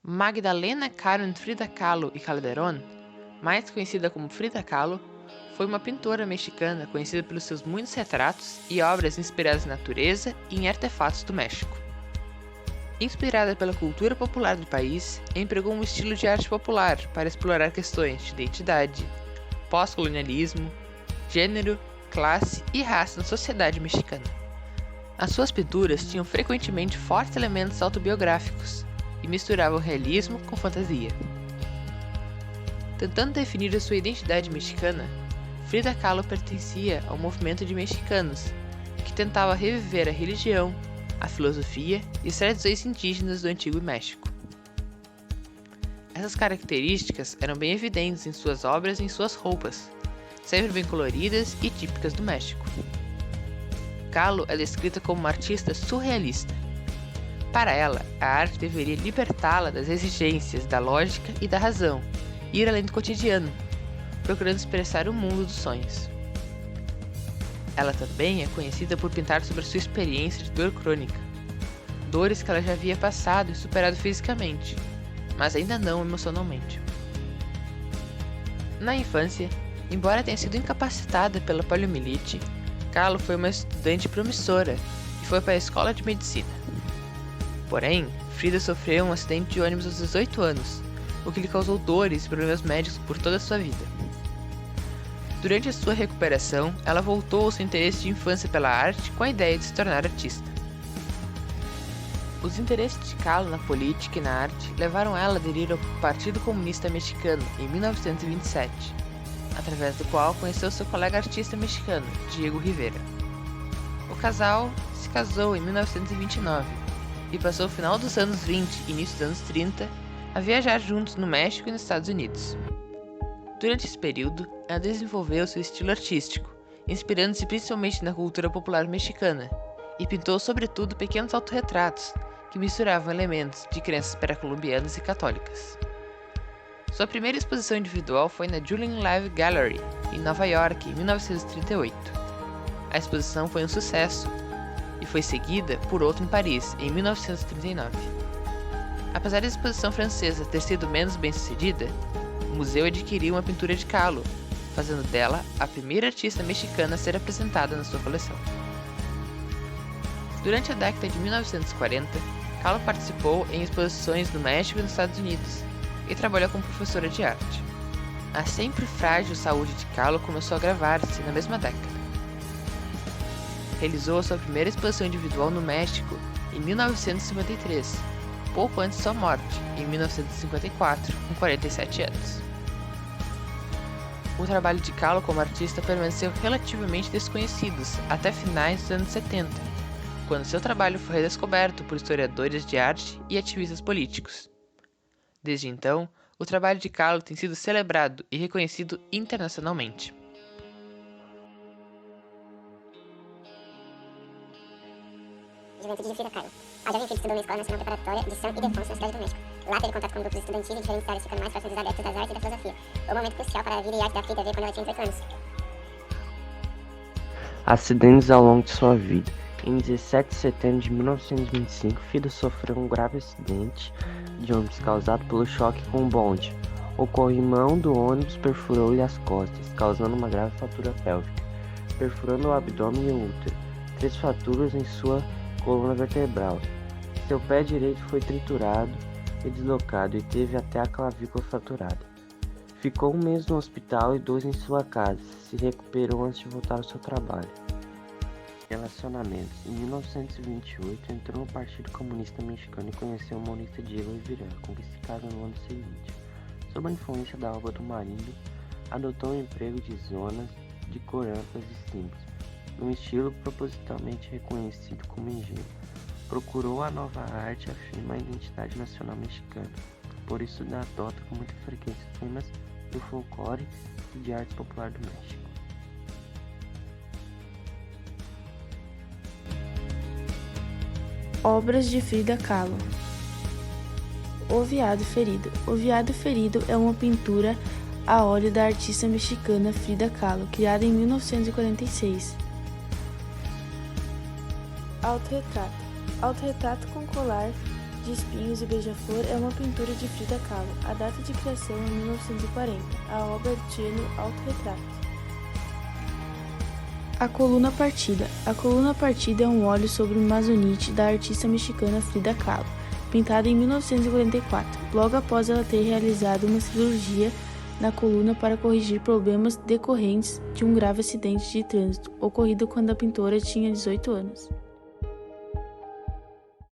Magdalena Carmen Frida Kahlo y Calderón, mais conhecida como Frida Kahlo, foi uma pintora mexicana conhecida pelos seus muitos retratos e obras inspiradas em natureza e em artefatos do México. Inspirada pela cultura popular do país, empregou um estilo de arte popular para explorar questões de identidade, pós-colonialismo, gênero, classe e raça na sociedade mexicana. As suas pinturas tinham frequentemente fortes elementos autobiográficos e misturavam realismo com fantasia. Tentando definir a sua identidade mexicana, Frida Kahlo pertencia ao movimento de mexicanos, que tentava reviver a religião, a filosofia e as tradições indígenas do Antigo México. Essas características eram bem evidentes em suas obras e em suas roupas, sempre bem coloridas e típicas do México. Kahlo é descrita como uma artista surrealista. Para ela, a arte deveria libertá-la das exigências da lógica e da razão, e ir além do cotidiano, procurando expressar o mundo dos sonhos. Ela também é conhecida por pintar sobre sua experiência de dor crônica, dores que ela já havia passado e superado fisicamente, mas ainda não emocionalmente. Na infância, embora tenha sido incapacitada pela poliomielite, Kahlo foi uma estudante promissora e foi para a escola de medicina. Porém, Frida sofreu um acidente de ônibus aos 18 anos, o que lhe causou dores e problemas médicos por toda a sua vida. Durante a sua recuperação, ela voltou ao seu interesse de infância pela arte com a ideia de se tornar artista. Os interesses de Kahlo na política e na arte levaram ela a aderir ao Partido Comunista Mexicano em 1927, através do qual conheceu seu colega artista mexicano, Diego Rivera. O casal se casou em 1929 e passou o final dos anos 20 e início dos anos 30 a viajar juntos no México e nos Estados Unidos. Durante esse período, ela desenvolveu seu estilo artístico, inspirando-se principalmente na cultura popular mexicana, e pintou sobretudo pequenos autorretratos que misturavam elementos de crenças pré-colombianas e católicas. Sua primeira exposição individual foi na Julian Live Gallery, em Nova York, em 1938. A exposição foi um sucesso e foi seguida por outra em Paris, em 1939. Apesar da exposição francesa ter sido menos bem-sucedida, o museu adquiriu uma pintura de Kahlo, fazendo dela a primeira artista mexicana a ser apresentada na sua coleção. Durante a década de 1940, Kahlo participou em exposições no México e nos Estados Unidos, e trabalhou como professora de arte. A sempre frágil saúde de Kahlo começou a agravar-se na mesma década. Realizou a sua primeira exposição individual no México em 1953, pouco antes de sua morte, em 1954, com 47 anos. O trabalho de Kahlo como artista permaneceu relativamente desconhecido até finais dos anos 70, quando seu trabalho foi redescoberto por historiadores de arte e ativistas políticos. Desde então, o trabalho de Kahlo tem sido celebrado e reconhecido internacionalmente. Juventude de Frida Kahlo. A jovem Frida estudou na Escola Nacional Preparatória de São Ildefonso, na cidade do México. Lá teve contato com grupos estudantis de diferentes áreas, ficando mais próximo dos adeptos das artes e da filosofia. O momento crucial para a vida e arte da Frida veio quando ela tinha 18 anos. Acidentes ao longo de sua vida. Em 17 de setembro de 1925, Frida sofreu um grave acidente de ônibus causado pelo choque com um bonde. O corrimão do ônibus perfurou-lhe as costas, causando uma grave fratura pélvica, perfurando o abdômen e o útero, 3 fraturas em sua coluna vertebral. Seu pé direito foi triturado e deslocado e teve até a clavícula fraturada. Ficou 1 mês no hospital e 2 em sua casa. Se recuperou antes de voltar ao seu trabalho. Relacionamentos. Em 1928, entrou no Partido Comunista Mexicano e conheceu Mônica Diego Rivera, com quem se casou no ano seguinte. Sob a influência da obra do marido, adotou um emprego de zonas de corampas e símbolos, num estilo propositalmente reconhecido como engenho. Procurou a nova arte e afirma a identidade nacional mexicana, por isso adota com muita frequência temas do folclore e de arte popular do México. Obras de Frida Kahlo. O Veado Ferido. O Veado Ferido é uma pintura a óleo da artista mexicana Frida Kahlo, criada em 1946. Autorretrato. Autorretrato com colar de Espinhos e Beija-Flor é uma pintura de Frida Kahlo. A data de criação é 1940. A obra é de gênero autorretrato. A coluna partida. A coluna partida é um óleo sobre amazonite da artista mexicana Frida Kahlo, pintada em 1944, logo após ela ter realizado uma cirurgia na coluna para corrigir problemas decorrentes de um grave acidente de trânsito ocorrido quando a pintora tinha 18 anos.